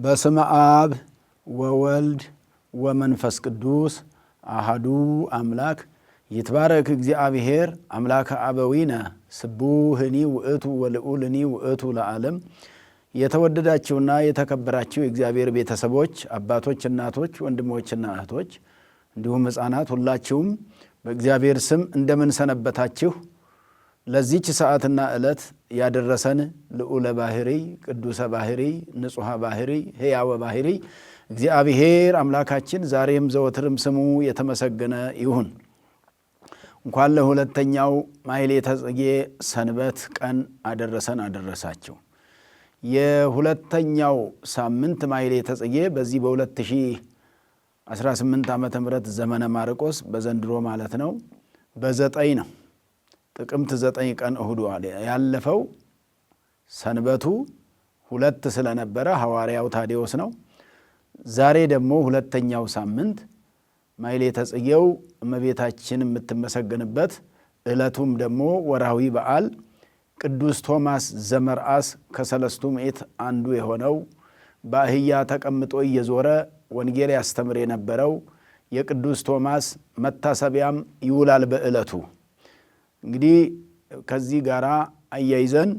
በስመ አብ ወወልድ ወመንፈስ ቅዱስ አሐዱ አምላክ ይትባረክ እግዚአብሔር አምላከ አበዊነ ስቡህኒ ውእቱ ወልዑልኒ ውእቱ ለዓለም። የተወደዳችሁና የተከበራችሁ የእግዚአብሔር ቤተሰቦች አባቶች፣ እናቶች፣ ወንድሞችና እህቶች እንዲሁም ሕፃናት ሁላችሁም በእግዚአብሔር ስም እንደምን ሰነበታችሁ? ለዚች ሰዓትና ዕለት ያደረሰን ልዑለ ባህሪ ቅዱሰ ባህሪ ንጹሐ ባህሪ ሕያወ ባህሪ እግዚአብሔር አምላካችን ዛሬም ዘወትርም ስሙ የተመሰገነ ይሁን። እንኳን ለሁለተኛው ማሕሌተ ጽጌ ሰንበት ቀን አደረሰን አደረሳችሁ። የሁለተኛው ሳምንት ማሕሌተ ጽጌ በዚህ በ2018 ዓመተ ምህረት ዘመነ ማርቆስ በዘንድሮ ማለት ነው በ9 ነው ጥቅምት 9 ቀን እሁድ ያለፈው ሰንበቱ 2 ስለነበረ ሐዋርያው ታዴዎስ ነው። ዛሬ ደግሞ ሁለተኛው ሳምንት ማሕሌተ ጽጌው እመቤታችን የምትመሰገንበት ዕለቱም ደግሞ ወርሃዊ በዓል ቅዱስ ቶማስ ዘመርአስ ከሰለስቱ ምዕት አንዱ የሆነው በአህያ ተቀምጦ እየዞረ ወንጌል ያስተምር የነበረው የቅዱስ ቶማስ መታሰቢያም ይውላል በዕለቱ። እንግዲህ ከዚህ ጋር አያይዘን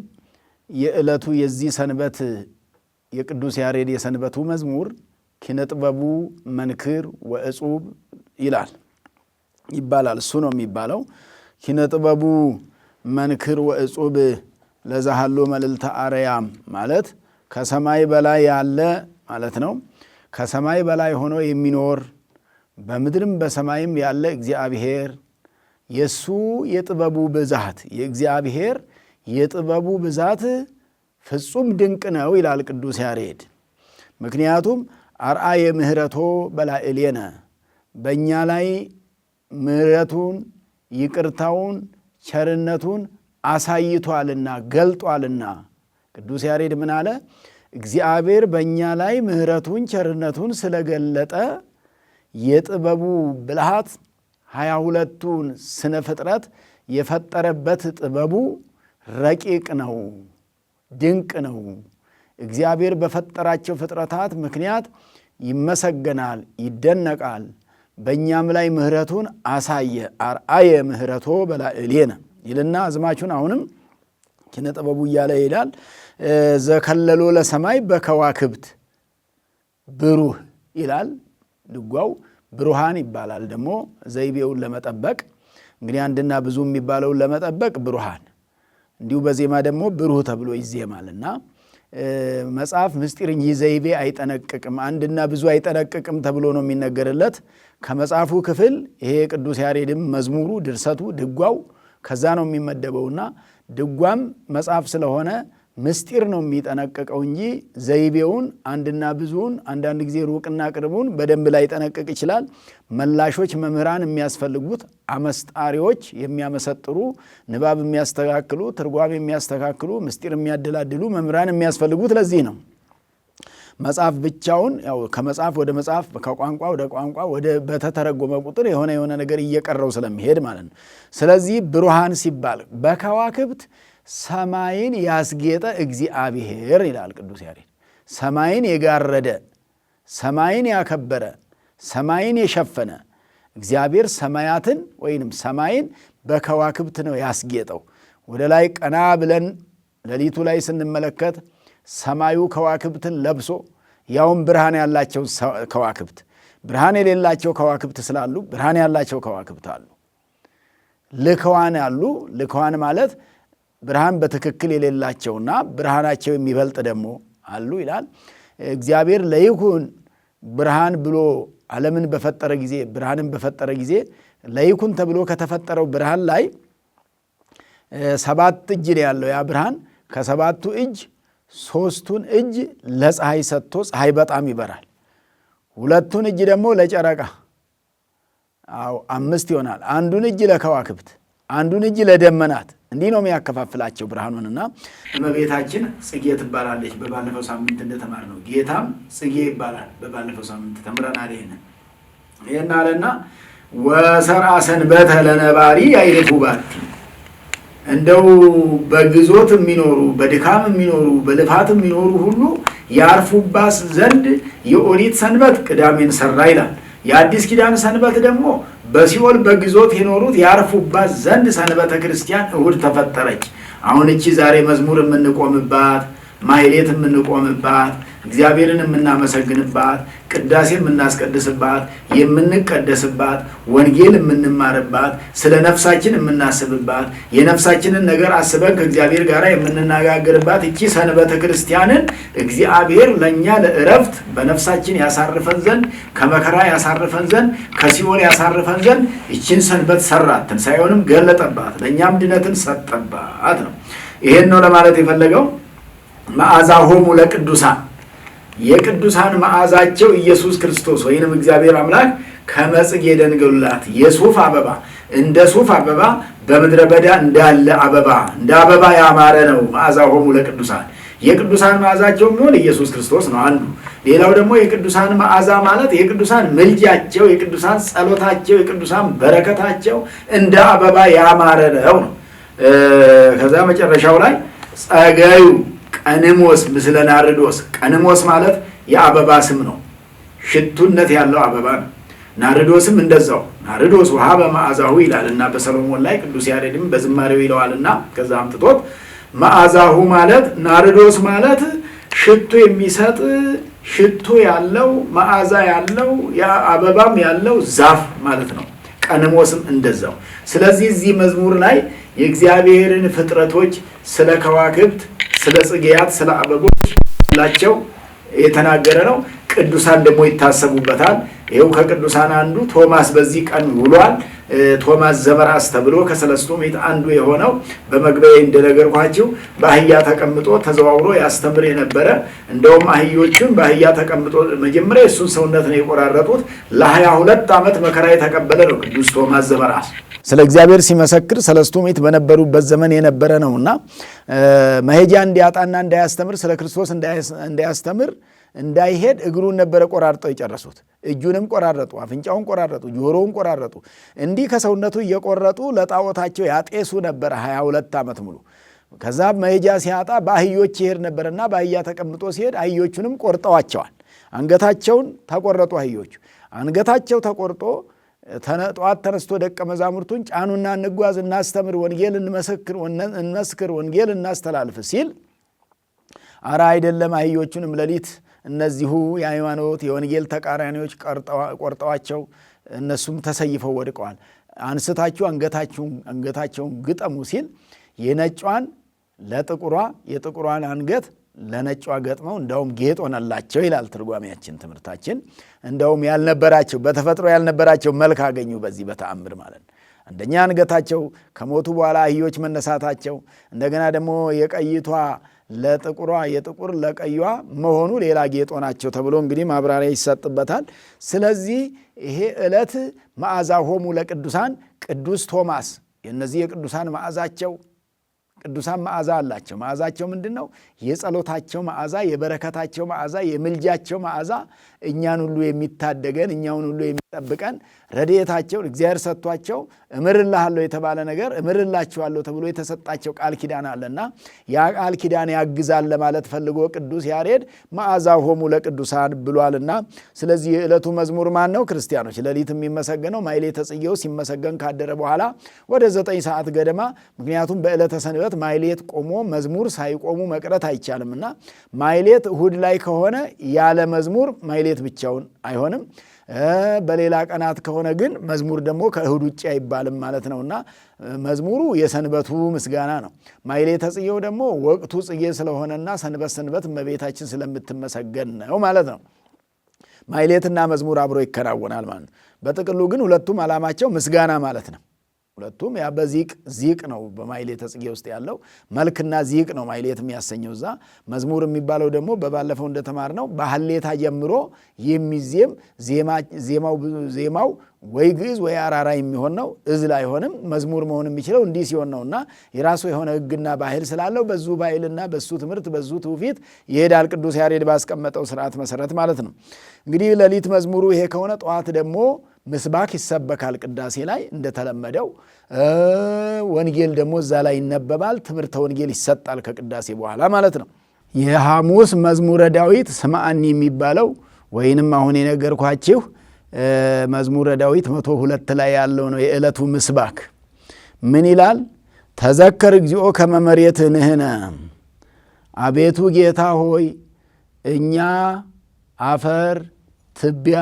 የዕለቱ የዚህ ሰንበት የቅዱስ ያሬድ የሰንበቱ መዝሙር ኪነጥበቡ መንክር ወእጹብ ይባላል። እሱ ነው የሚባለው። ኪነጥበቡ መንክር ወእጹብ ለዛሃሎ መልዕልተ አርያም ማለት ከሰማይ በላይ ያለ ማለት ነው። ከሰማይ በላይ ሆኖ የሚኖር በምድርም በሰማይም ያለ እግዚአብሔር የሱ የጥበቡ ብዛት የእግዚአብሔር የጥበቡ ብዛት ፍጹም ድንቅ ነው ይላል ቅዱስ ያሬድ። ምክንያቱም አርአየ ምህረቶ በላዕሌነ በእኛ ላይ ምህረቱን ይቅርታውን ቸርነቱን አሳይቷልና ገልጧልና። ቅዱስ ያሬድ ምን አለ? እግዚአብሔር በእኛ ላይ ምህረቱን ቸርነቱን ስለገለጠ የጥበቡ ብልሃት 22ቱን ስነ ፍጥረት የፈጠረበት ጥበቡ ረቂቅ ነው፣ ድንቅ ነው። እግዚአብሔር በፈጠራቸው ፍጥረታት ምክንያት ይመሰገናል፣ ይደነቃል። በእኛም ላይ ምህረቱን አሳየ አርአየ ምህረቶ በላዕሌነ ይልና አዝማቹን አሁንም ኪነ ጥበቡ እያለ ይላል። ዘከለሎ ለሰማይ በከዋክብት ብሩህ ይላል። ድጓው ብሩሃን ይባላል። ደግሞ ዘይቤውን ለመጠበቅ እንግዲህ አንድና ብዙ የሚባለውን ለመጠበቅ ብሩሃን፣ እንዲሁ በዜማ ደግሞ ብሩህ ተብሎ ይዜማልና መጽሐፍ ምስጢር እንጂ ዘይቤ አይጠነቅቅም፣ አንድና ብዙ አይጠነቅቅም ተብሎ ነው የሚነገርለት። ከመጽሐፉ ክፍል ይሄ ቅዱስ ያሬድም መዝሙሩ ድርሰቱ ድጓው ከዛ ነው የሚመደበውና ድጓም መጽሐፍ ስለሆነ ምስጢር ነው የሚጠነቅቀው እንጂ ዘይቤውን አንድና ብዙውን አንዳንድ ጊዜ ሩቅና ቅርቡን በደንብ ላይ ጠነቅቅ ይችላል። መላሾች መምህራን የሚያስፈልጉት አመስጣሪዎች የሚያመሰጥሩ ንባብ የሚያስተካክሉ ትርጓሜ የሚያስተካክሉ ምስጢር የሚያደላድሉ መምህራን የሚያስፈልጉት ለዚህ ነው። መጽሐፍ ብቻውን ያው ከመጽሐፍ ወደ መጽሐፍ ከቋንቋ ወደ ቋንቋ ወደ በተተረጎመ ቁጥር የሆነ ነገር እየቀረው ስለሚሄድ ማለት ነው። ስለዚህ ብሩሃን ሲባል በከዋክብት ሰማይን ያስጌጠ እግዚአብሔር ይላል ቅዱስ ያሬድ። ሰማይን የጋረደ ሰማይን ያከበረ ሰማይን የሸፈነ እግዚአብሔር ሰማያትን ወይንም ሰማይን በከዋክብት ነው ያስጌጠው። ወደ ላይ ቀና ብለን ሌሊቱ ላይ ስንመለከት ሰማዩ ከዋክብትን ለብሶ ያውም ብርሃን ያላቸው ከዋክብት ብርሃን የሌላቸው ከዋክብት ስላሉ ብርሃን ያላቸው ከዋክብት አሉ። ልከዋን አሉ። ልከዋን ማለት ብርሃን በትክክል የሌላቸውና ብርሃናቸው የሚበልጥ ደግሞ አሉ ይላል። እግዚአብሔር ለይኩን ብርሃን ብሎ ዓለምን በፈጠረ ጊዜ ብርሃንን በፈጠረ ጊዜ ለይኩን ተብሎ ከተፈጠረው ብርሃን ላይ 7 እጅ ነው ያለው። ያ ብርሃን ከ7ቱ እጅ 3ቱን እጅ ለፀሐይ ሰጥቶ ፀሐይ በጣም ይበራል። 2ቱን እጅ ደግሞ ለጨረቃ 5 ይሆናል። አንዱን እጅ ለከዋክብት፣ አንዱን እጅ ለደመናት። እንዲህ ነው የሚያከፋፍላቸው ብርሃኑንና እመቤታችን ጽጌ ትባላለች። በባለፈው ሳምንት እንደተማርነው ጌታም ጽጌ ይባላል። በባለፈው ሳምንት ተምረናል። ይሄን አለና ወሰርዐ ሰንበተ ለነባሪ ያይልፉ ባቲ እንደው በግዞት የሚኖሩ በድካም የሚኖሩ በልፋት የሚኖሩ ሁሉ ያርፉባት ዘንድ የኦሪት ሰንበት ቅዳሜን ሰራ ይላል። የአዲስ ኪዳን ሰንበት ደግሞ በሲኦል በግዞት የኖሩት ያርፉባት ዘንድ ሰንበተ ክርስቲያን እሁድ ተፈጠረች። አሁን እቺ ዛሬ መዝሙር የምንቆምባት፣ ማህሌት የምንቆምባት፣ እግዚአብሔርን የምናመሰግንባት፣ ቅዳሴ የምናስቀድስባት፣ የምንቀደስባት፣ ወንጌል የምንማርባት፣ ስለ ነፍሳችን የምናስብባት፣ የነፍሳችንን ነገር አስበን ከእግዚአብሔር ጋር የምንነጋገርባት እቺ ሰንበተ ክርስቲያንን እግዚአብሔር ለእኛ ለእረፍት በነፍሳችን ያሳርፈን ዘንድ ከመከራ ያሳርፈን ዘንድ ከሲኦል ያሳርፈን ዘንድ እቺን ሰንበት ሰራት፣ ትንሣኤውንም ገለጠባት፣ ለእኛም ድነትን ሰጠባት ነው። ይሄን ነው ለማለት የፈለገው። መዓዛሆሙ ለቅዱሳን የቅዱሳን መዓዛቸው ኢየሱስ ክርስቶስ ወይንም እግዚአብሔር አምላክ ከመጽጌ ደንገሉላት የሱፍ አበባ እንደ ሱፍ አበባ በምድረ በዳ እንዳለ አበባ እንደ አበባ ያማረ ነው። መዓዛሆሙ ለቅዱሳን የቅዱሳን መዓዛቸው የሚሆን ኢየሱስ ክርስቶስ ነው አንዱ። ሌላው ደግሞ የቅዱሳን መዓዛ ማለት የቅዱሳን ምልጃቸው፣ የቅዱሳን ጸሎታቸው፣ የቅዱሳን በረከታቸው እንደ አበባ ያማረ ነው። ከዛ መጨረሻው ላይ ጸገዩ ቀንሞስ ምስለ ናርዶስ። ቀንሞስ ማለት የአበባ ስም ነው፣ ሽቱነት ያለው አበባ ነው። ናርዶስም እንደዛው ናርዶስ ውሃ በመዓዛሁ ይላልና በሰሎሞን ላይ ቅዱስ ያሬድም በዝማሬው ይለዋልና ከዛ አምጥቶት መዓዛሁ ማለት ናርዶስ ማለት ሽቱ የሚሰጥ ሽቱ ያለው መዓዛ ያለው አበባም ያለው ዛፍ ማለት ነው። ቀንሞስም እንደዛው። ስለዚህ እዚህ መዝሙር ላይ የእግዚአብሔርን ፍጥረቶች ስለ ከዋክብት፣ ስለ ጽጌያት፣ ስለ አበቦች ላቸው የተናገረ ነው። ቅዱሳን ደግሞ ይታሰቡበታል። ይኸው ከቅዱሳን አንዱ ቶማስ በዚህ ቀን ውሏል። ቶማስ ዘመራስ ተብሎ ከሰለስቱ ምዕት አንዱ የሆነው በመግቢያ እንደነገርኳችሁ በአህያ ተቀምጦ ተዘዋውሮ ያስተምር የነበረ እንደውም አህዮቹን በአህያ ተቀምጦ መጀመሪያ የእሱን ሰውነት ነው የቆራረጡት። ለ22 ዓመት መከራ የተቀበለ ነው ቅዱስ ቶማስ ዘመራስ። ስለ እግዚአብሔር ሲመሰክር ሰለስቱ ምዕት በነበሩበት ዘመን የነበረ ነውና መሄጃ እንዲያጣና እንዳያስተምር ስለ ክርስቶስ እንዳያስተምር እንዳይሄድ እግሩን ነበረ ቆራርጠው የጨረሱት። እጁንም ቆራረጡ፣ አፍንጫውን ቆራረጡ፣ ጆሮውን ቆራረጡ። እንዲህ ከሰውነቱ እየቆረጡ ለጣዖታቸው ያጤሱ ነበረ 22 ዓመት ሙሉ። ከዛ መሄጃ ሲያጣ በአህዮች ይሄድ ነበርና በአህያ ተቀምጦ ሲሄድ አህዮቹንም ቆርጠዋቸዋል። አንገታቸውን ተቆረጡ። አህዮቹ አንገታቸው ተቆርጦ ጠዋት ተነስቶ ደቀ መዛሙርቱን ጫኑና እንጓዝ፣ እናስተምር፣ ወንጌል እንመስክር፣ ወንጌል እናስተላልፍ ሲል አራ አይደለም አህዮቹንም ሌሊት እነዚሁ የሃይማኖት የወንጌል ተቃራኒዎች ቆርጠዋቸው እነሱም ተሰይፈው ወድቀዋል። አንስታችሁ አንገታቸውን ግጠሙ ሲል የነጯን ለጥቁሯ የጥቁሯን አንገት ለነጯ ገጥመው እንደውም ጌጥ ሆነላቸው ይላል ትርጓሜያችን ትምህርታችን። እንደውም ያልነበራቸው በተፈጥሮ ያልነበራቸው መልክ አገኙ በዚህ በተአምር ማለት ነው። አንደኛ አንገታቸው ከሞቱ በኋላ አህዮች መነሳታቸው፣ እንደገና ደግሞ የቀይቷ ለጥቁሯ የጥቁር ለቀይዋ መሆኑ ሌላ ጌጦ ናቸው ተብሎ እንግዲህ ማብራሪያ ይሰጥበታል። ስለዚህ ይሄ ዕለት መዓዛሆሙ ለቅዱሳን ቅዱስ ቶማስ የእነዚህ የቅዱሳን መዓዛቸው ቅዱሳን መዓዛ አላቸው። መዓዛቸው ምንድን ነው? የጸሎታቸው መዓዛ፣ የበረከታቸው መዓዛ፣ የምልጃቸው መዓዛ እኛን ሁሉ የሚታደገን እኛውን ሁሉ የሚጠብቀን ረድኤታቸውን እግዚአብሔር ሰጥቷቸው እምርልሃለሁ የተባለ ነገር እምርላችኋለሁ ተብሎ የተሰጣቸው ቃል ኪዳን አለና ያ ቃል ኪዳን ያግዛል ለማለት ፈልጎ ቅዱስ ያሬድ መዓዛሆሙ ለቅዱሳን ብሏልና። ስለዚህ የዕለቱ መዝሙር ማን ነው? ክርስቲያኖች። ሌሊት የሚመሰገነው ማሕሌተ ጽጌው ሲመሰገን ካደረ በኋላ ወደ 9 ሰዓት ገደማ። ምክንያቱም በዕለተ ሰንበት ማሕሌት ቆሞ መዝሙር ሳይቆሙ መቅረት አይቻልምና ማሕሌት እሁድ ላይ ከሆነ ያለ መዝሙር ማሕሌት ብቻውን አይሆንም። በሌላ ቀናት ከሆነ ግን መዝሙር ደግሞ ከእሁድ ውጭ አይባልም ማለት ነውና መዝሙሩ የሰንበቱ ምስጋና ነው። ማሕሌተ ጽጌው ደግሞ ወቅቱ ጽጌ ስለሆነና ሰንበት እመቤታችን ስለምትመሰገን ነው ማለት ነው። ማሕሌትና መዝሙር አብሮ ይከናወናል ማለት ነው። በጥቅሉ ግን ሁለቱም ዓላማቸው ምስጋና ማለት ነው። ሁለቱም ያ ዚቅ ነው በማሕሌተ ጽጌ ውስጥ ያለው መልክና ዚቅ ነው ማሕሌት የሚያሰኘው። እዛ መዝሙር የሚባለው ደግሞ በባለፈው እንደተማርነው በሐሌታ ጀምሮ የሚዜም ዜማው ወይ ግዕዝ ወይ አራራ የሚሆን ነው። እዝል አይሆንም። መዝሙር መሆን የሚችለው እንዲህ ሲሆን ነውና የራሱ የሆነ ሕግና ባህል ስላለው በዙ ባህልና በሱ ትምህርት በዙ ትውፊት ይሄዳል ቅዱስ ያሬድ ባስቀመጠው ስርዓት መሰረት ማለት ነው። እንግዲህ ሌሊት መዝሙሩ ይሄ ከሆነ ጠዋት ደግሞ ምስባክ ይሰበካል ቅዳሴ ላይ እንደተለመደው። ወንጌል ደግሞ እዛ ላይ ይነበባል። ትምህርተ ወንጌል ይሰጣል ከቅዳሴ በኋላ ማለት ነው። የሐሙስ መዝሙረ ዳዊት ስምዐኒ የሚባለው ወይንም አሁን የነገርኳችሁ መዝሙረ ዳዊት 102 ላይ ያለው ነው። የዕለቱ ምስባክ ምን ይላል? ተዘከር እግዚኦ ከመ መሬትንህነ፣ አቤቱ ጌታ ሆይ እኛ አፈር ትቢያ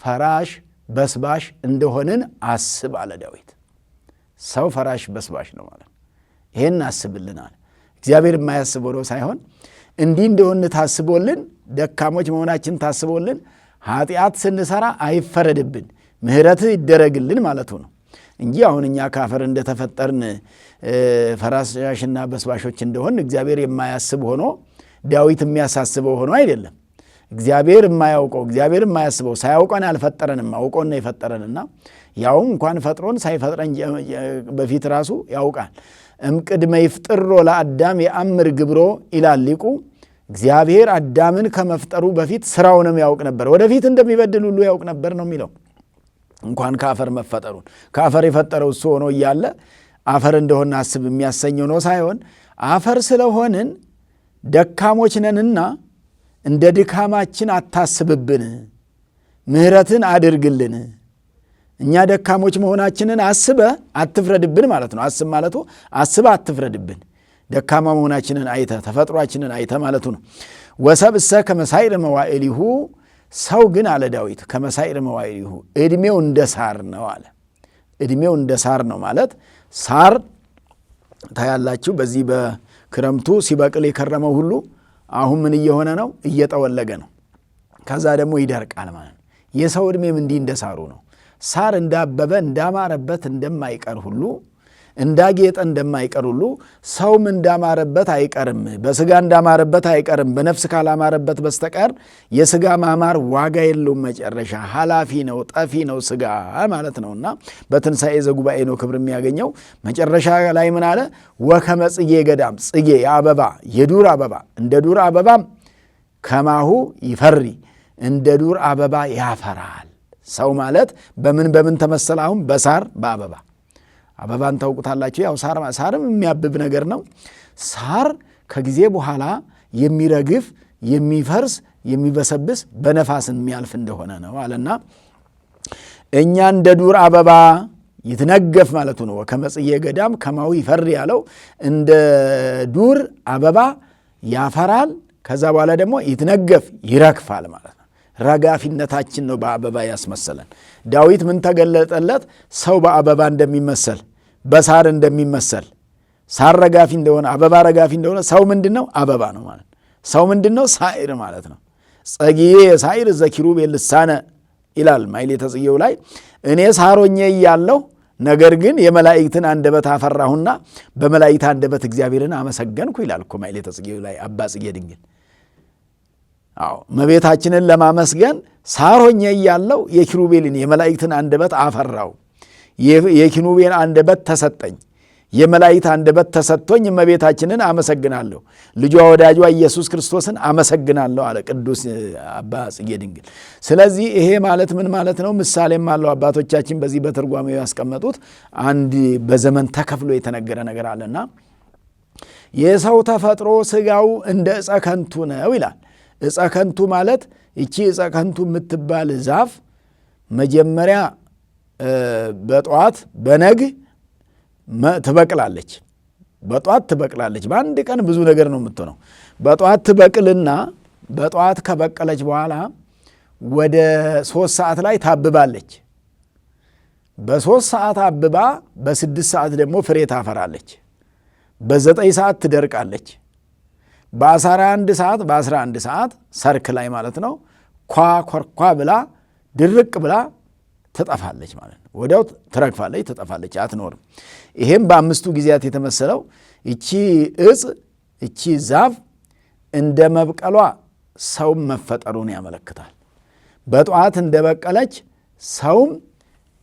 ፈራሽ በስባሽ እንደሆንን አስብ አለ ዳዊት። ሰው ፈራሽ በስባሽ ነው ማለት ይሄን አስብልናል። እግዚአብሔር የማያስበው ነው ሳይሆን እንዲህ እንደሆነ ታስቦልን፣ ደካሞች መሆናችን ታስቦልን፣ ኃጢአት ስንሰራ አይፈረድብን፣ ምህረት ይደረግልን ማለቱ ነው እንጂ አሁን እኛ ካፈር እንደተፈጠርን ፈራሽና በስባሾች እንደሆን እግዚአብሔር የማያስብ ሆኖ ዳዊት የሚያሳስበው ሆኖ አይደለም። እግዚአብሔር የማያውቀው እግዚአብሔር የማያስበው ሳያውቀን አልፈጠረንም፣ አውቆን ነው የፈጠረንና ያውም እንኳን ፈጥሮን ሳይፈጥረን በፊት ራሱ ያውቃል። እምቅድመ ይፍጥሮ ለአዳም የአምር ግብሮ ይላል ሊቁ። እግዚአብሔር አዳምን ከመፍጠሩ በፊት ስራውንም ያውቅ ነበር፣ ወደፊት እንደሚበድል ሁሉ ያውቅ ነበር ነው የሚለው። እንኳን ከአፈር መፈጠሩን ከአፈር የፈጠረው እሱ ሆኖ እያለ አፈር እንደሆነ አስብ የሚያሰኘው ነው ሳይሆን አፈር ስለሆንን ደካሞች ነንና እንደ ድካማችን አታስብብን፣ ምህረትን አድርግልን። እኛ ደካሞች መሆናችንን አስበ አትፍረድብን ማለት ነው። አስብ ማለቱ አስበ አትፍረድብን፣ ደካማ መሆናችንን አይተ ተፈጥሯችንን አይተ ማለቱ ነው። ወሰብእሰ ከመሳይር መዋዕሊሁ፣ ሰው ግን አለ ዳዊት ከመሳይር መዋዕሊሁ ዕድሜው እንደ ሳር ነው አለ። ዕድሜው እንደ ሳር ነው ማለት ሳር ታያላችሁ፣ በዚህ በክረምቱ ሲበቅል የከረመው ሁሉ አሁን ምን እየሆነ ነው? እየጠወለገ ነው። ከዛ ደግሞ ይደርቃል ማለት ነው። የሰው ዕድሜም እንዲህ እንደ ሳሩ ነው። ሳር እንዳበበ እንዳማረበት እንደማይቀር ሁሉ እንዳጌጠ እንደማይቀር ሁሉ ሰውም እንዳማረበት አይቀርም። በስጋ እንዳማረበት አይቀርም። በነፍስ ካላማረበት በስተቀር የስጋ ማማር ዋጋ የለውም፣ መጨረሻ ኃላፊ ነው፣ ጠፊ ነው ስጋ ማለት ነውና በትንሣኤ ዘጉባኤ ነው ክብር የሚያገኘው። መጨረሻ ላይ ምን አለ? ወከመ ጽጌ ገዳም፣ ጽጌ የአበባ የዱር አበባ እንደ ዱር አበባም ከማሁ ይፈሪ፣ እንደ ዱር አበባ ያፈራል። ሰው ማለት በምን ተመሰለ? አሁን በሳር በአበባ አበባን ታውቁታላችሁ። ያው ሳርም የሚያብብ ነገር ነው። ሳር ከጊዜ በኋላ የሚረግፍ የሚፈርስ የሚበሰብስ በነፋስን የሚያልፍ እንደሆነ ነው አለና እኛ እንደ ዱር አበባ ይትነገፍ ማለቱ ነው። ወከመ ጽጌ ገዳም ከማሁ ይፈሪ ያለው እንደ ዱር አበባ ያፈራል። ከዛ በኋላ ደግሞ ይትነገፍ ይረግፋል ማለት ነው። ረጋፊነታችን ነው በአበባ ያስመሰለን። ዳዊት ምን ተገለጠለት? ሰው በአበባ እንደሚመሰል በሳር እንደሚመሰል፣ ሳር ረጋፊ እንደሆነ አበባ ረጋፊ እንደሆነ ሰው ምንድን ነው? አበባ ነው ማለት። ሰው ምንድን ነው? ሳይር ማለት ነው። ጸጊዬ ሳይር ዘኪሩቤል ልሳነ ይላል ማሕሌተ ጽጌው ላይ። እኔ ሳሮኜ እያለሁ ነገር ግን የመላእክትን አንደበት አፈራሁና በመላእክት አንደበት እግዚአብሔርን አመሰገንኩ ይላል እኮ ማሕሌተ ጽጌው ላይ አባ ጽጌ ድንግል። አዎ እመቤታችንን ለማመስገን ሳሮኜ እያለሁ የኪሩቤልን የመላእክትን አንደበት አፈራው። የኪሩቤል አንደበት ተሰጠኝ፣ የመላእክት አንደበት ተሰጥቶኝ እመቤታችንን አመሰግናለሁ፣ ልጇ ወዳጇ ኢየሱስ ክርስቶስን አመሰግናለሁ አለ ቅዱስ አባ ጽጌ ድንግል። ስለዚህ ይሄ ማለት ምን ማለት ነው? ምሳሌም አለው አባቶቻችን በዚህ በትርጓሜው ያስቀመጡት አንድ በዘመን ተከፍሎ የተነገረ ነገር አለና የሰው ተፈጥሮ ስጋው እንደ ዕፀ ከንቱ ነው ይላል። ዕፀ ከንቱ ማለት ይቺ ዕፀ ከንቱ የምትባል ዛፍ መጀመሪያ በጠዋት በነግህ ትበቅላለች። በጠዋት ትበቅላለች። በአንድ ቀን ብዙ ነገር ነው የምትሆነው። በጠዋት ትበቅልና በጠዋት ከበቀለች በኋላ ወደ 3 ሰዓት ላይ ታብባለች። በ3 ሰዓት አብባ በ6 ሰዓት ደግሞ ፍሬ ታፈራለች። በ9 ሰዓት ትደርቃለች። በ11 ሰዓት ሰርክ ላይ ማለት ነው ኮርኳ ብላ ድርቅ ብላ ትጠፋለች ማለት ነው። ወዲያው ትረግፋለች፣ ትጠፋለች፣ አትኖርም። ይሄም በ5ቱ ጊዜያት የተመሰለው እቺ ዕፅ እቺ ዛፍ እንደ መብቀሏ ሰውም መፈጠሩን ያመለክታል። በጠዋት እንደ በቀለች ሰውም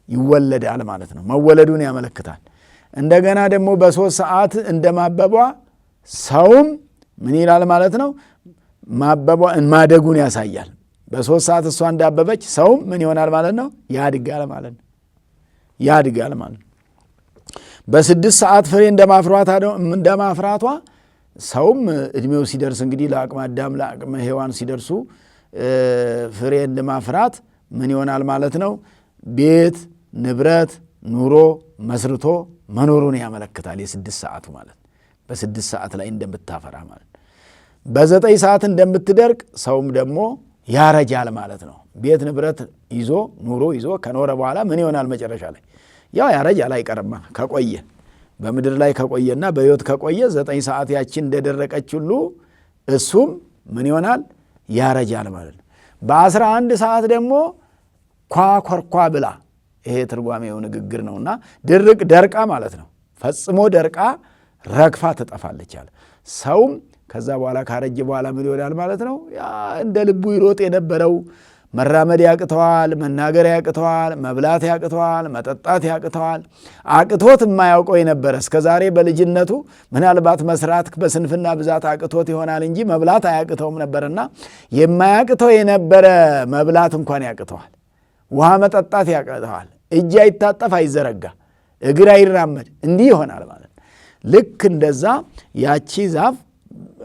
ይወለዳል ማለት ነው፣ መወለዱን ያመለክታል። እንደገና ደግሞ በ3 ሰዓት እንደ ማበቧ ሰውም ምን ይላል ማለት ነው? ማበቧ ማደጉን ያሳያል። በ3 ሰዓት እሷ እንዳበበች ሰውም ምን ይሆናል ማለት ነው? ያድጋል ማለት ነው። ያድጋል ማለት ነው። በ6 ሰዓት ፍሬ እንደማፍራቷ ሰውም እድሜው ሲደርስ እንግዲህ ለአቅመ አዳም ለአቅመ ሔዋን ሲደርሱ ፍሬ እንደማፍራት ምን ይሆናል ማለት ነው? ቤት ንብረት ኑሮ መስርቶ መኖሩን ያመለክታል። የ6 ሰዓቱ ማለት በ6 ሰዓት ላይ እንደምታፈራ ማለት በ9 ሰዓት እንደምትደርቅ ሰውም ደግሞ ያረጃል ማለት ነው። ቤት ንብረት ይዞ ኑሮ ይዞ ከኖረ በኋላ ምን ይሆናል መጨረሻ ላይ? ያው ያረጃል አይቀርማ። ከቆየ በምድር ላይ ከቆየና በሕይወት ከቆየ 9 ሰዓት ያችን እንደደረቀች ሁሉ እሱም ምን ይሆናል? ያረጃል ማለት ነው። በ11 ሰዓት ደግሞ ኳኮርኳ ብላ፣ ይሄ ትርጓሜው ንግግር ነውና ደርቃ ማለት ነው። ፈጽሞ ደርቃ ረግፋ ትጠፋለች አለ። ሰውም ከዛ በኋላ ካረጀ በኋላ ምን ይሆናል ማለት ነው? ያ እንደ ልቡ ይሮጥ የነበረው መራመድ ያቅተዋል፣ መናገር ያቅተዋል፣ መብላት ያቅተዋል፣ መጠጣት ያቅተዋል። አቅቶት የማያውቀው የነበረ እስከዛሬ በልጅነቱ ምናልባት መስራት በስንፍና ብዛት አቅቶት ይሆናል እንጂ መብላት አያቅተውም ነበርና የማያቅተው የነበረ መብላት እንኳን ያቅተዋል። ውሃ መጠጣት ያቅተዋል። እጅ አይታጠፍ አይዘረጋ፣ እግር አይራመድ፣ እንዲህ ይሆናል ማለት። ልክ እንደዛ ያቺ ዛፍ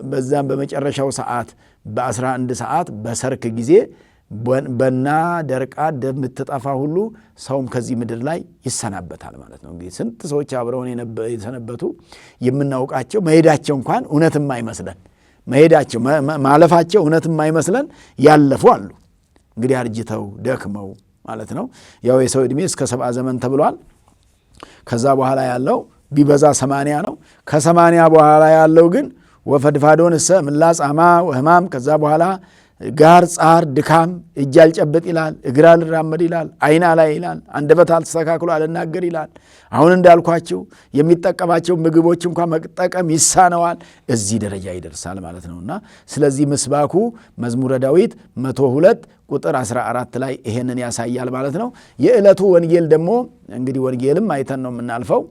በዛም በመጨረሻው ሰዓት በ11 ሰዓት በሰርክ ጊዜ በና ደርቃ እንደምትጠፋ ሁሉ ሰውም ከዚህ ምድር ላይ ይሰናበታል ማለት ነው። እንግዲህ ስንት ሰዎች አብረውን የሰነበቱ የምናውቃቸው መሄዳቸው እንኳን እውነትም አይመስለን መሄዳቸው ማለፋቸው እውነትም አይመስለን ያለፉ አሉ። እንግዲህ አርጅተው ደክመው ማለት ነው። ያው የሰው ዕድሜ እስከ 70 ዘመን ተብሏል። ከዛ በኋላ ያለው ቢበዛ 80 ነው። ከ80 በኋላ ያለው ግን ወፈድፋዶን እሰ ምላጽ አማ ወህማም ከዛ በኋላ ጋር ጻር ድካም እጅ አልጨብጥ ይላል፣ እግር አልራመድ ይላል፣ አይን አላይ ይላል፣ አንደበት አልተስተካክሎ አልናገር ይላል። አሁን እንዳልኳቸው የሚጠቀማቸው ምግቦች እንኳን መጠቀም ይሳነዋል። እዚህ ደረጃ ይደርሳል ማለት ነውና ስለዚህ ምስባኩ መዝሙረ ዳዊት 102 ቁጥር 14 ላይ ይሄንን ያሳያል ማለት ነው። የዕለቱ ወንጌል ደግሞ እንግዲህ ወንጌልም አይተን ነው የምናልፈው።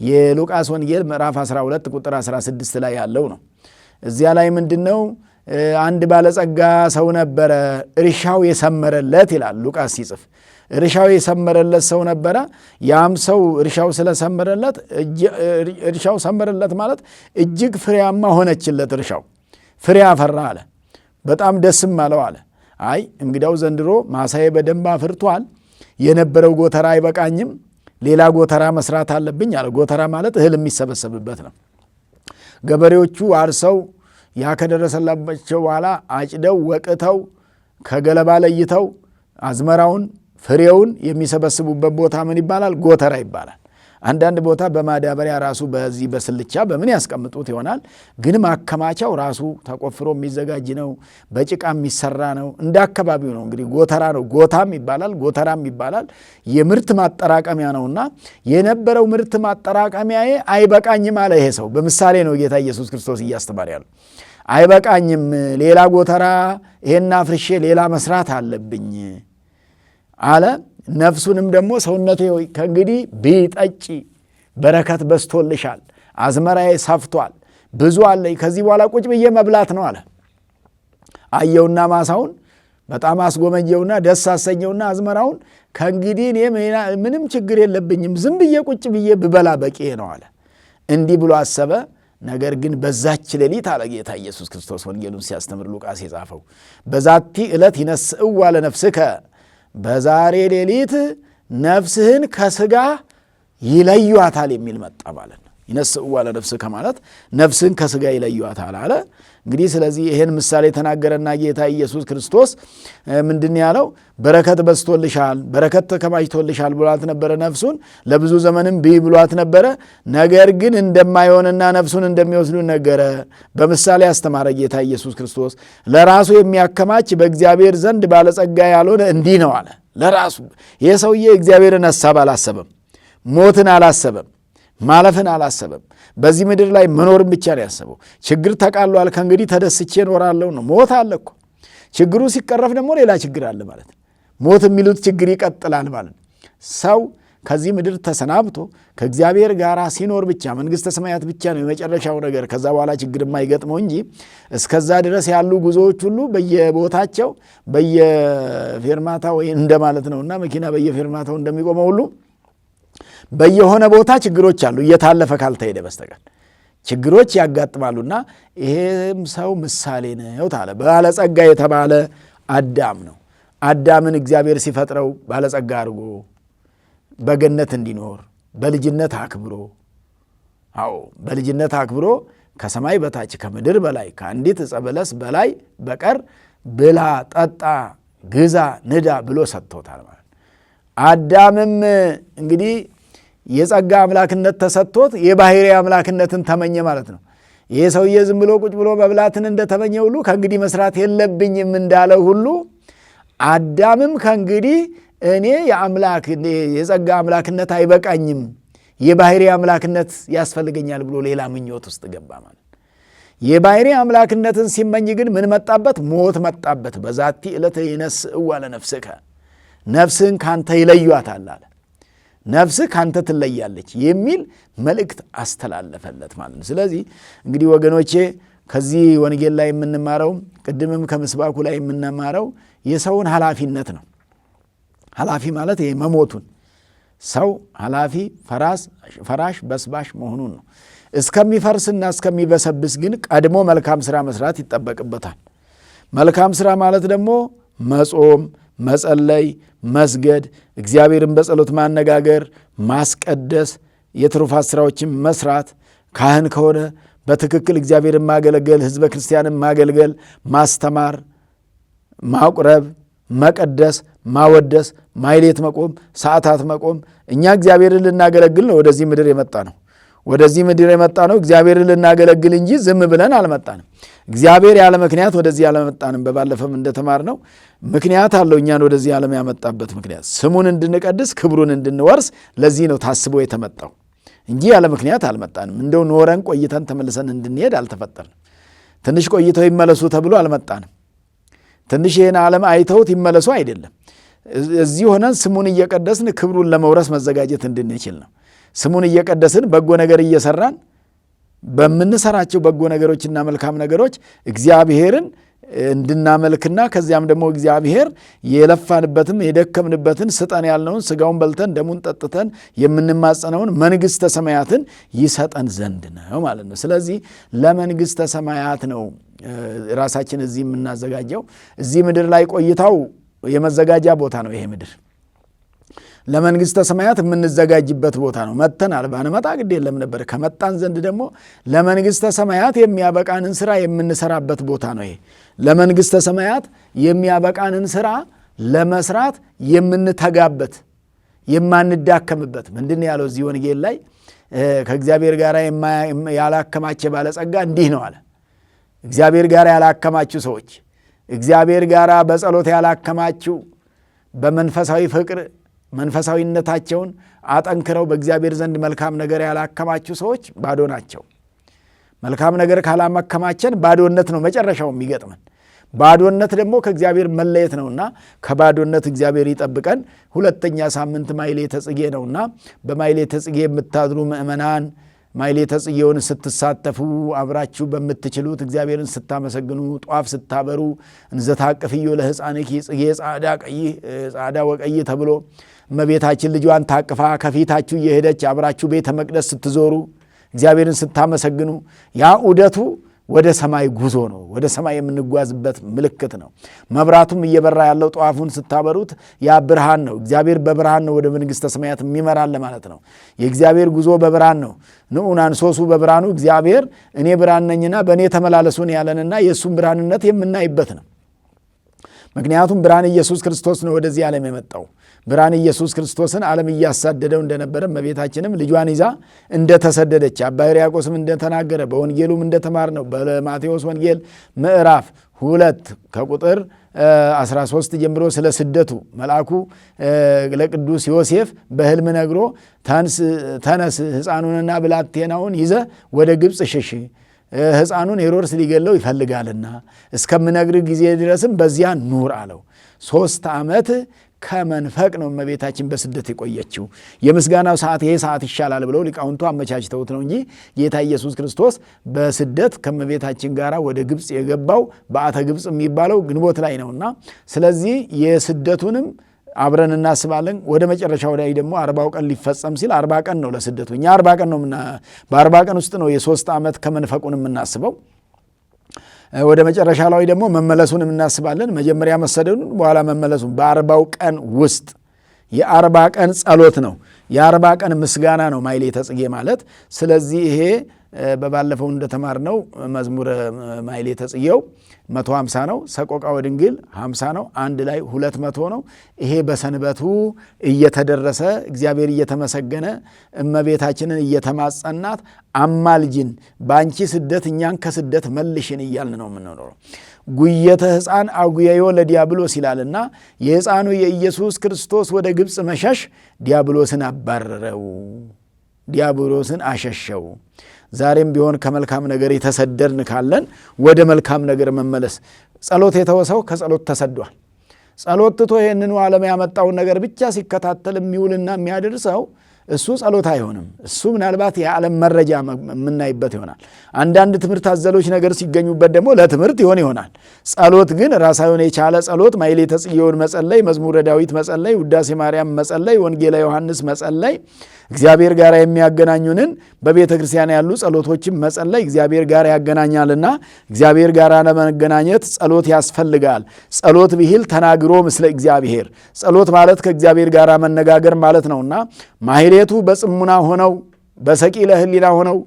የሉቃስ ወንጌል ምዕራፍ 12 ቁጥር 16 ላይ ያለው ነው። እዚያ ላይ ምንድነው? አንድ ባለጸጋ ሰው ነበረ፣ እርሻው የሰመረለት ይላል ሉቃስ ሲጽፍ። እርሻው የሰመረለት ሰው ነበረ። ያም ሰው እርሻው ስለሰመረለት እርሻው ሰመረለት ማለት እጅግ ፍሬያማ ሆነችለት። እርሻው ፍሬ አፈራ አለ። በጣም ደስም አለው አለ። አይ እንግዲያው ዘንድሮ ማሳዬ በደንብ አፍርቷል፣ የነበረው ጎተራ አይበቃኝም፣ ሌላ ጎተራ መስራት አለብኝ አለ። ጎተራ ማለት እህል የሚሰበሰብበት ነው። ገበሬዎቹ አርሰው ያ ከደረሰላቸው በኋላ አጭደው ወቅተው ከገለባ ለይተው አዝመራውን ፍሬውን የሚሰበስቡበት ቦታ ምን ይባላል? ጎተራ ይባላል። አንዳንድ ቦታ በማዳበሪያ ራሱ በዚህ በስልቻ በምን ያስቀምጡት ይሆናል። ግን ማከማቻው ራሱ ተቆፍሮ የሚዘጋጅ ነው። በጭቃ የሚሰራ ነው። እንደ አካባቢው ነው። እንግዲህ ጎተራ ነው። ጎታም ይባላል፣ ጎተራም ይባላል። የምርት ማጠራቀሚያ ነውና የነበረው ምርት ማጠራቀሚያዬ አይበቃኝም አለ ይሄ ሰው። በምሳሌ ነው ጌታ ኢየሱስ ክርስቶስ እያስተማረ ያለው። አይበቃኝም፣ ሌላ ጎተራ ይሄን አፍርሼ ሌላ መስራት አለብኝ አለ። ነፍሱንም ደግሞ ሰውነቴ ሆይ ከእንግዲህ ቢጠጪ በረከት በስቶልሻል፣ አዝመራዬ ሰፍቷል፣ ብዙ አለኝ፣ ከዚህ በኋላ ቁጭ ብዬ መብላት ነው አለ። አየውና ማሳውን በጣም አስጎመጀውና ደስ አሰኘውና አዝመራውን ከእንግዲህ እኔ ምንም ችግር የለብኝም፣ ዝም ብዬ ቁጭ ብዬ ብበላ በቂ ነው አለ። እንዲህ ብሎ አሰበ። ነገር ግን በዛች ሌሊት አለ ጌታ ኢየሱስ ክርስቶስ ወንጌሉን ሲያስተምር ሉቃስ የጻፈው በዛቲ ዕለት ይነስእዋ ለነፍስከ፣ በዛሬ ሌሊት ነፍስህን ከስጋ ይለዩአታል የሚል መጣ ማለት ነው። ይነስእዋ ለነፍስከ ማለት ነፍስህን ከስጋ ይለዩአታል አለ። እንግዲህ ስለዚህ ይሄን ምሳሌ ተናገረና ጌታ ኢየሱስ ክርስቶስ ምንድን ያለው? በረከት በስቶልሻል፣ በረከት ተከማችቶልሻል ብሏት ነበረ። ነፍሱን ለብዙ ዘመንም ብይ ብሏት ነበረ። ነገር ግን እንደማይሆንና ነፍሱን እንደሚወስዱ ነገረ። በምሳሌ አስተማረ ጌታ ኢየሱስ ክርስቶስ። ለራሱ የሚያከማች በእግዚአብሔር ዘንድ ባለጸጋ ያልሆነ እንዲህ ነው አለ። ለራሱ ይሄ ሰውዬ እግዚአብሔርን ሐሳብ አላሰበም፣ ሞትን አላሰበም፣ ማለፍን አላሰበም። በዚህ ምድር ላይ መኖርን ብቻ ነው ያሰበው። ችግር ተቃሏል፣ ከእንግዲህ ተደስቼ እኖራለሁ ነው። ሞት አለ እኮ። ችግሩ ሲቀረፍ ደግሞ ሌላ ችግር አለ ማለት ነው። ሞት የሚሉት ችግር ይቀጥላል ማለት ነው። ሰው ከዚህ ምድር ተሰናብቶ ከእግዚአብሔር ጋር ሲኖር ብቻ መንግሥተ ሰማያት ብቻ ነው የመጨረሻው ነገር። ከዛ በኋላ ችግር የማይገጥመው እንጂ እስከዛ ድረስ ያሉ ጉዞዎች ሁሉ በየቦታቸው በየፌርማታው እንደማለት ነውና መኪና በየፌርማታው እንደሚቆመው ሁሉ በየሆነ ቦታ ችግሮች አሉ እየታለፈ ካልተሄደ በስተቀር ችግሮች ያጋጥማሉና ይሄም ሰው ምሳሌ ነው ታለ። ባለጸጋ የተባለ አዳም ነው። አዳምን እግዚአብሔር ሲፈጥረው ባለጸጋ አድርጎ በገነት እንዲኖር በልጅነት አክብሮ በልጅነት አክብሮ ከሰማይ በታች ከምድር በላይ ከአንዲት ዕፀ በለስ በላይ በቀር ብላ፣ ጠጣ፣ ግዛ፣ ንዳ ብሎ ሰጥቶታል ማለት። አዳምም እንግዲህ የጸጋ አምላክነት ተሰጥቶት የባሕርይ አምላክነትን ተመኘ ማለት ነው። ይሄ ሰውዬ ዝም ብሎ ቁጭ ብሎ መብላትን እንደተመኘ ሁሉ ከእንግዲህ መስራት የለብኝም እንዳለው ሁሉ አዳምም ከእንግዲህ እኔ የጸጋ አምላክነት አይበቃኝም የባሕርይ አምላክነት ያስፈልገኛል ብሎ ሌላ ምኞት ውስጥ ገባ ማለት። የባሕርይ አምላክነትን ሲመኝ ግን ምን መጣበት? ሞት መጣበት። በዛቲ ዕለት ይነስእዋ ለነፍስከ፣ ነፍስህን ካንተ ይለዩአታል አለ። ነፍስህ ካንተ ትለያለች የሚል መልእክት አስተላለፈለት ማለት ነው። ስለዚህ እንግዲህ ወገኖቼ ከዚህ ወንጌል ላይ የምንማረው ቅድምም ከምስባኩ ላይ የምንማረው የሰውን ኃላፊነት ነው። ኃላፊ ማለት ይሄ መሞቱን ሰው ኃላፊ ፈራሽ በስባሽ መሆኑን ነው። እስከሚፈርስና እስከሚበሰብስ ግን ቀድሞ መልካም ሥራ መስራት ይጠበቅበታል። መልካም ሥራ ማለት ደግሞ መጾም፣ መጸለይ፣ መስገድ፣ እግዚአብሔርን በጸሎት ማነጋገር፣ ማስቀደስ፣ የትሩፋት ሥራዎችን መስራት፣ ካህን ከሆነ በትክክል እግዚአብሔርን ማገለገል፣ ሕዝበ ክርስቲያንን ማገልገል፣ ማስተማር፣ ማቁረብ፣ መቀደስ፣ ማወደስ፣ ማይሌት መቆም፣ ሰዓታት መቆም። እኛ እግዚአብሔርን ልናገለግል ነው ወደዚህ ምድር የመጣ ነው። ወደዚህ ምድር የመጣ ነው እግዚአብሔርን ልናገለግል እንጂ ዝም ብለን አልመጣንም። እግዚአብሔር ያለ ምክንያት ወደዚህ አልመጣንም። በባለፈም እንደተማርነው ምክንያት አለው እኛን ወደዚህ ዓለም ያመጣበት ምክንያት፣ ስሙን እንድንቀድስ ክብሩን እንድንወርስ። ለዚህ ነው ታስቦ የተመጣው እንጂ ያለ ምክንያት አልመጣንም። እንደው ኖረን ቆይተን ተመልሰን እንድንሄድ አልተፈጠርንም። ትንሽ ቆይተው ይመለሱ ተብሎ አልመጣንም። ትንሽ ይህን ዓለም አይተውት ይመለሱ አይደለም። እዚህ ሆነን ስሙን እየቀደስን ክብሩን ለመውረስ መዘጋጀት እንድንችል ነው። ስሙን እየቀደስን በጎ ነገር እየሰራን በምንሰራቸው በጎ ነገሮችና መልካም ነገሮች እግዚአብሔርን እንድናመልክና ከዚያም ደግሞ እግዚአብሔር የለፋንበትም የደከምንበትን ስጠን ያልነውን ስጋውን በልተን ደሙን ጠጥተን የምንማጸነውን መንግሥተ ሰማያትን ይሰጠን ዘንድ ነው ማለት ነው። ስለዚህ ለመንግሥተ ሰማያት ነው ራሳችን እዚህ የምናዘጋጀው። እዚህ ምድር ላይ ቆይታው የመዘጋጃ ቦታ ነው። ይሄ ምድር ለመንግሥተ ሰማያት የምንዘጋጅበት ቦታ ነው። መጥተናል። ባንመጣ ግድ የለም ነበር። ከመጣን ዘንድ ደግሞ ለመንግሥተ ሰማያት የሚያበቃንን ሥራ የምንሰራበት ቦታ ነው። ይሄ ለመንግሥተ ሰማያት የሚያበቃንን ሥራ ለመስራት የምንተጋበት የማንዳከምበት። ምንድን ያለው እዚህ ወንጌል ላይ ከእግዚአብሔር ጋር ያላከማቸ ባለጸጋ እንዲህ ነው አለ። እግዚአብሔር ጋር ያላከማችሁ ሰዎች፣ እግዚአብሔር ጋር በጸሎት ያላከማችሁ፣ በመንፈሳዊ ፍቅር መንፈሳዊነታቸውን አጠንክረው በእግዚአብሔር ዘንድ መልካም ነገር ያላከማችሁ ሰዎች ባዶ ናቸው። መልካም ነገር ካላመከማቸን ባዶነት ነው መጨረሻው የሚገጥመን። ባዶነት ደግሞ ከእግዚአብሔር መለየት ነውና ከባዶነት እግዚአብሔር ይጠብቀን። ሁለተኛ ሳምንት ማሕሌተ ጽጌ ነውና በማሕሌተ ጽጌ የምታድሩ ምእመናን ማሕሌተ ጽጌውን ስትሳተፉ አብራችሁ በምትችሉት እግዚአብሔርን ስታመሰግኑ ጧፍ ስታበሩ እንዘ ታቅፍዮ ለሕፃንኪ ጽጌ ጻዕዳ ወቀይ ተብሎ እመቤታችን ልጇን ታቅፋ ከፊታችሁ እየሄደች አብራችሁ ቤተ መቅደስ ስትዞሩ እግዚአብሔርን ስታመሰግኑ ያ ዑደቱ ወደ ሰማይ ጉዞ ነው። ወደ ሰማይ የምንጓዝበት ምልክት ነው። መብራቱም እየበራ ያለው ጧፉን ስታበሩት ያ ብርሃን ነው። እግዚአብሔር በብርሃን ነው ወደ መንግሥተ ሰማያት የሚመራል ማለት ነው። የእግዚአብሔር ጉዞ በብርሃን ነው። ንዑን አንሶሱ በብርሃኑ እግዚአብሔር እኔ ብርሃን ነኝና በእኔ ተመላለሱን ያለንና የእሱን ብርሃንነት የምናይበት ነው። ምክንያቱም ብርሃን ኢየሱስ ክርስቶስ ነው ወደዚህ ዓለም የመጣው። ብርሃን ኢየሱስ ክርስቶስን ዓለም እያሳደደው እንደነበረ እመቤታችንም ልጇን ይዛ እንደተሰደደች አባ ሕርያቆስም እንደተናገረ በወንጌሉም እንደተማር ነው በማቴዎስ ወንጌል ምዕራፍ 2 ከቁጥር 13 ጀምሮ ስለ ስደቱ መልአኩ ለቅዱስ ዮሴፍ በሕልም ነግሮ ተነስ ሕፃኑንና ብላቴናውን ይዘ ወደ ግብፅ ሽሽ፣ ሕፃኑን ሄሮድስ ሊገለው ይፈልጋልና እስከምነግር ጊዜ ድረስም በዚያ ኑር አለው። 3 ዓመት ከመንፈቅ ነው እመቤታችን በስደት የቆየችው። የምስጋናው ሰዓት ይሄ ሰዓት ይሻላል ብለው ሊቃውንቱ አመቻችተውት ነው እንጂ ጌታ ኢየሱስ ክርስቶስ በስደት ከእመቤታችን ጋር ወደ ግብፅ የገባው በዓተ ግብፅ የሚባለው ግንቦት ላይ ነውና ስለዚህ የስደቱንም አብረን እናስባለን። ወደ መጨረሻው ላይ ደግሞ 40 ቀን ሊፈጸም ሲል 40 ቀን ነው ለስደቱ። እኛ 40 ቀን ነው በ40 ቀን ውስጥ ነው የ3 ዓመት ከመንፈቁን የምናስበው። ወደ መጨረሻ ላይ ደግሞ መመለሱን እናስባለን። መጀመሪያ መሰደዱን በኋላ መመለሱን በ40 ቀን ውስጥ የ40 ቀን ጸሎት ነው፣ የ40 ቀን ምስጋና ነው ማሕሌተ ጽጌ ማለት። ስለዚህ ይሄ በባለፈው እንደተማርነው መዝሙረ ማሕሌተ ጽጌው 150 ነው፣ ሰቆቃወ ድንግል 50 ነው፣ አንድ ላይ 200 ነው። ይሄ በሰንበቱ እየተደረሰ እግዚአብሔር እየተመሰገነ እመቤታችንን እየተማጸናት አማልጅን በአንቺ ስደት እኛን ከስደት መልሽን እያልን ነው የምንኖረው። ጉየተ ሕፃን አጉየዮ ለዲያብሎስ ይላልና የሕፃኑ የኢየሱስ ክርስቶስ ወደ ግብፅ መሸሽ ዲያብሎስን አባረረው፣ ዲያብሎስን አሸሸው። ዛሬም ቢሆን ከመልካም ነገር የተሰደድን ካለን ወደ መልካም ነገር መመለስ። ጸሎት የተወሰው ከጸሎት ተሰዷል። ጸሎት ትቶ ይህንኑ ዓለም ያመጣውን ነገር ብቻ ሲከታተል የሚውልና የሚያደርሰው እሱ ጸሎት አይሆንም። እሱ ምናልባት የዓለም መረጃ የምናይበት ይሆናል። አንዳንድ ትምህርት አዘሎች ነገር ሲገኙበት ደግሞ ለትምህርት ይሆናል። ጸሎት ግን ራሳውን የቻለ ጸሎት ማሕሌተ ጽጌውን መጸለይ፣ መዝሙረ ዳዊት መጸለይ፣ ውዳሴ ማርያም መጸለይ፣ ወንጌላ ዮሐንስ መጸለይ፣ እግዚአብሔር ጋር የሚያገናኙንን በቤተ ክርስቲያን ያሉ ጸሎቶችን መጸለይ እግዚአብሔር ጋር ያገናኛልና እግዚአብሔር ጋር ለመገናኘት ጸሎት ያስፈልጋል። ጸሎት ብሂል ተናግሮ ምስለ እግዚአብሔር፣ ጸሎት ማለት ከእግዚአብሔር ጋር መነጋገር ማለት ነውና ማሕሌቱ በጽሙና ሆነው በሰቂለ ሕሊና ሆነው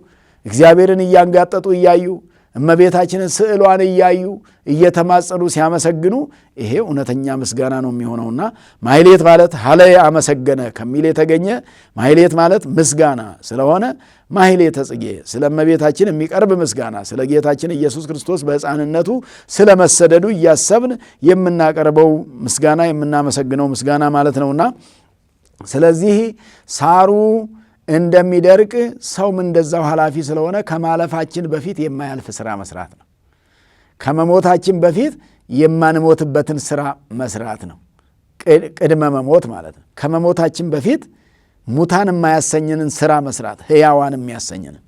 እግዚአብሔርን እያንጋጠጡ እያዩ እመቤታችንን ስዕሏን እያዩ እየተማጸኑ ሲያመሰግኑ ይሄ እውነተኛ ምስጋና ነው የሚሆነውና ማሕሌት ማለት ሀለየ አመሰገነ ከሚል የተገኘ ማሕሌት ማለት ምስጋና ስለሆነ ማሕሌተ ጽጌ ስለ እመቤታችን የሚቀርብ ምስጋና፣ ስለ ጌታችን ኢየሱስ ክርስቶስ በሕፃንነቱ ስለ መሰደዱ እያሰብን የምናቀርበው ምስጋና፣ የምናመሰግነው ምስጋና ማለት ነውና ስለዚህ ሳሩ እንደሚደርቅ ሰውም እንደዛው ኃላፊ ስለሆነ ከማለፋችን በፊት የማያልፍ ሥራ መስራት ነው። ከመሞታችን በፊት የማንሞትበትን ሥራ መስራት ነው። ቅድመ መሞት ማለት ነው። ከመሞታችን በፊት ሙታን የማያሰኝንን ሥራ መስራት፣ ሕያዋን የሚያሰኝንን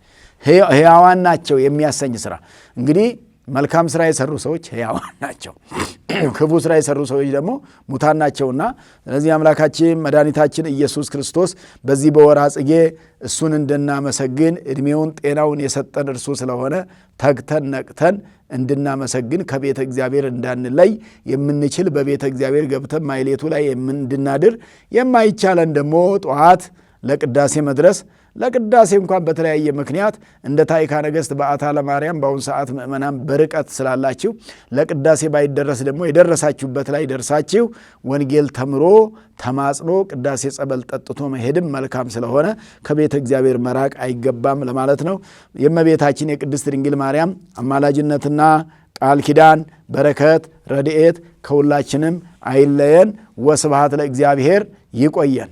ሕያዋን ናቸው የሚያሰኝ ሥራ። እንግዲህ መልካም ሥራ የሰሩ ሰዎች ሕያዋን ናቸው። ክፉ ሥራ የሰሩ ሰዎች ደግሞ ሙታን ናቸውና ስለዚህ አምላካችን መድኃኒታችን ኢየሱስ ክርስቶስ በዚህ በወርኃ ጽጌ እሱን እንድናመሰግን ዕድሜውን ጤናውን የሰጠን እርሱ ስለሆነ ተግተን ነቅተን እንድናመሰግን ከቤተ እግዚአብሔር እንዳንለይ የምንችል በቤተ እግዚአብሔር ገብተን ማሕሌቱ ላይ እንድናድር የማይቻለን ደግሞ ጠዋት ለቅዳሴ መድረስ ለቅዳሴ እንኳን በተለያየ ምክንያት እንደ ታዕካ ነገሥት በዓታ ለማርያም በአሁኑ ሰዓት ምእመናን በርቀት ስላላችሁ ለቅዳሴ ባይደረስ ደግሞ የደረሳችሁበት ላይ ደርሳችሁ ወንጌል ተምሮ ተማጽኖ ቅዳሴ ጸበል ጠጥቶ መሄድም መልካም ስለሆነ ከቤተ እግዚአብሔር መራቅ አይገባም ለማለት ነው። የእመቤታችን የቅድስት ድንግል ማርያም አማላጅነትና ቃል ኪዳን በረከት ረድኤት ከሁላችንም አይለየን። ወስብሐት ለእግዚአብሔር። ይቆየን።